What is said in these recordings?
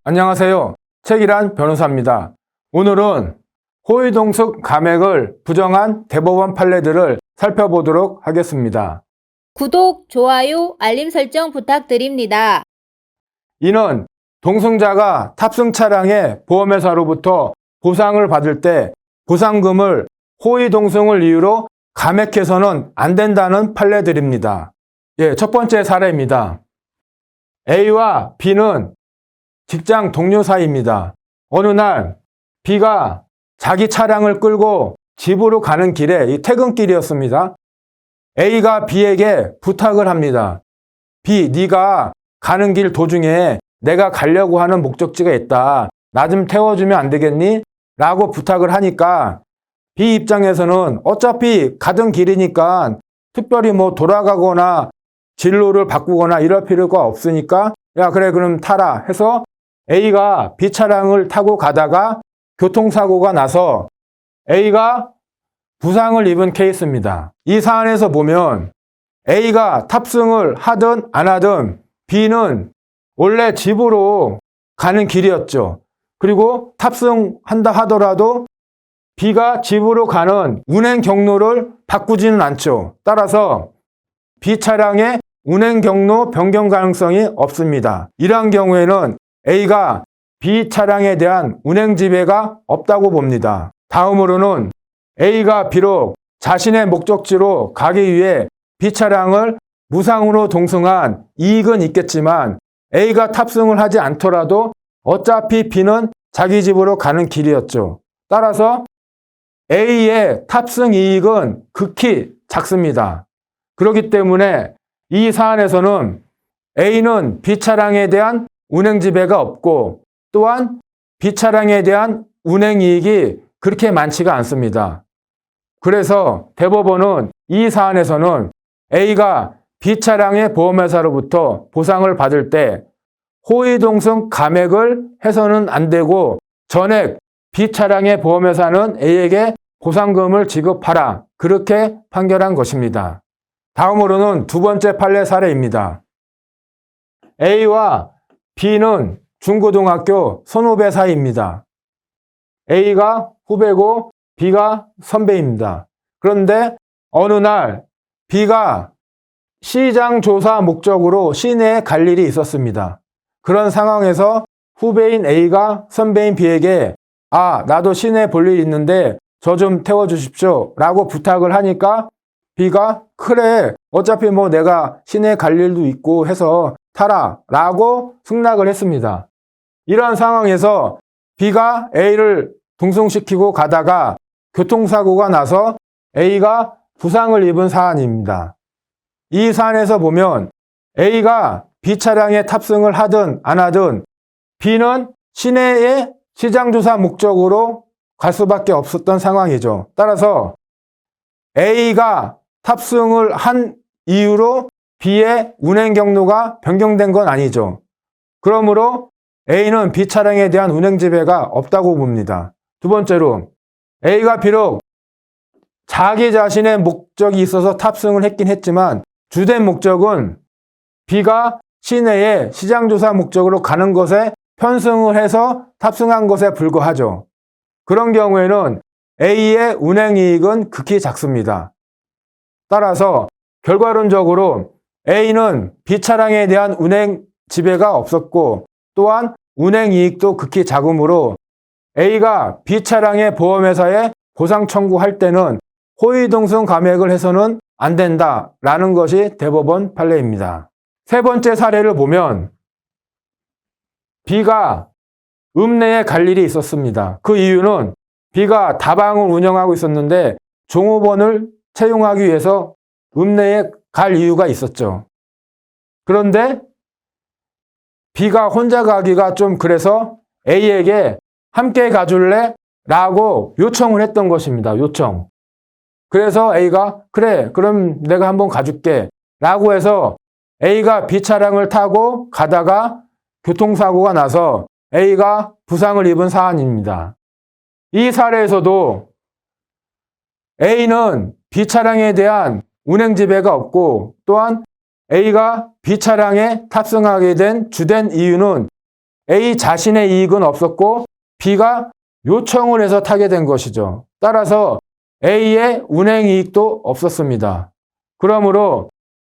안녕하세요. 책일환 변호사입니다. 오늘은 호위동숙 감액을 부정한 대법원 판례들을 살펴보도록 하겠습니다. 구독, 좋아요, 알림 설정 부탁드립니다. 이는 동승자가 탑승 차량의 보험회사로부터 보상을 받을 때 보상금을 호위동승을 이유로 감액해서는 안 된다는 판례들입니다. 첫 번째 사례입니다. A와 B는 직장 동료 사이입니다. 어느 날 B가 자기 차량을 끌고 집으로 가는 길에 이 퇴근길이었습니다. A가 B에게 부탁을 합니다. B, 네가 가는 길 도중에 내가 가려고 하는 목적지가 있다. 나 좀 태워주면 안 되겠니? 라고 부탁을 하니까 B 입장에서는 어차피 가던 길이니까 특별히 돌아가거나 진로를 바꾸거나 이럴 필요가 없으니까 야 그래 그럼 타라 해서 A가 B 차량을 타고 가다가 교통사고가 나서 A가 부상을 입은 케이스입니다. 이 사안에서 보면 A가 탑승을 하든 안 하든 B는 원래 집으로 가는 길이었죠. 그리고 탑승한다 하더라도 B가 집으로 가는 운행 경로를 바꾸지는 않죠. 따라서 B 차량의 운행 경로 변경 가능성이 없습니다. 이러한 경우에는 A가 B 차량에 대한 운행 지배가 없다고 봅니다. 다음으로는 A가 비록 자신의 목적지로 가기 위해 B 차량을 무상으로 동승한 이익은 있겠지만 A가 탑승을 하지 않더라도 어차피 B는 자기 집으로 가는 길이었죠. 따라서 A의 탑승 이익은 극히 작습니다. 그렇기 때문에 이 사안에서는 A는 B 차량에 대한 운행 지배가 없고 또한 B 차량에 대한 운행 이익이 그렇게 많지가 않습니다. 그래서 대법원은 이 사안에서는 A가 B 차량의 보험회사로부터 보상을 받을 때 호위동승 감액을 해서는 안 되고 전액 B 차량의 보험회사는 A에게 보상금을 지급하라 그렇게 판결한 것입니다. 다음으로는 두 번째 판례 사례입니다. A와 B는 중고등학교 선후배 사이입니다. A가 후배고 B가 선배입니다. 그런데 어느 날 B가 시장 조사 목적으로 시내에 갈 일이 있었습니다. 그런 상황에서 후배인 A가 선배인 B에게 나도 시내에 볼 일이 있는데 저 좀 태워주십시오 라고 부탁을 하니까 B가 그래 어차피 내가 시내에 갈 일도 있고 해서 타라 라고 승낙을 했습니다. 이러한 상황에서 B가 A를 동승시키고 가다가 교통사고가 나서 A가 부상을 입은 사안입니다. 이 사안에서 보면 A가 B 차량에 탑승을 하든 안 하든 B는 시내에 시장조사 목적으로 갈 수밖에 없었던 상황이죠. 따라서 A가 탑승을 한 이유로 B의 운행 경로가 변경된 건 아니죠. 그러므로 A는 B 차량에 대한 운행 지배가 없다고 봅니다. 두 번째로 A가 비록 자기 자신의 목적이 있어서 탑승을 했긴 했지만 주된 목적은 B가 시내에 시장조사 목적으로 가는 것에 편승을 해서 탑승한 것에 불과하죠. 그런 경우에는 A의 운행이익은 극히 작습니다. 따라서 결과론적으로 A는 B 차량에 대한 운행 지배가 없었고 또한 운행이익도 극히 작으므로 A가 B 차량의 보험회사에 보상 청구할 때는 호위동승 감액을 해서는 안 된다라는 것이 대법원 판례입니다. 세 번째 사례를 보면 B가 읍내에 갈 일이 있었습니다. 그 이유는 B가 다방을 운영하고 있었는데 종업원을 채용하기 위해서 읍내에 갈 이유가 있었죠. 그런데 B가 혼자 가기가 좀 그래서 A에게 함께 가줄래? 라고 요청을 했던 것입니다. 요청. 그래서 A가 그래 그럼 내가 한번 가줄게 라고 해서 A가 B 차량을 타고 가다가 교통사고가 나서 A가 부상을 입은 사안입니다. 이 사례에서도 A는 B 차량에 대한 운행 지배가 없고 또한 A가 B 차량에 탑승하게 된 주된 이유는 A 자신의 이익은 없었고 B가 요청을 해서 타게 된 것이죠. 따라서 A의 운행 이익도 없었습니다. 그러므로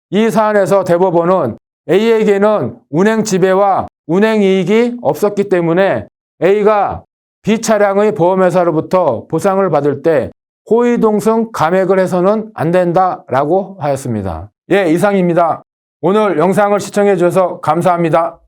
이 사안에서 대법원은 A에게는 운행 지배와 운행 이익이 없었기 때문에 A가 B 차량의 보험회사로부터 보상을 받을 때 호의동성 감액을 해서는 안 된다라고 하였습니다. 예, 이상입니다. 오늘 영상을 시청해 주셔서 감사합니다.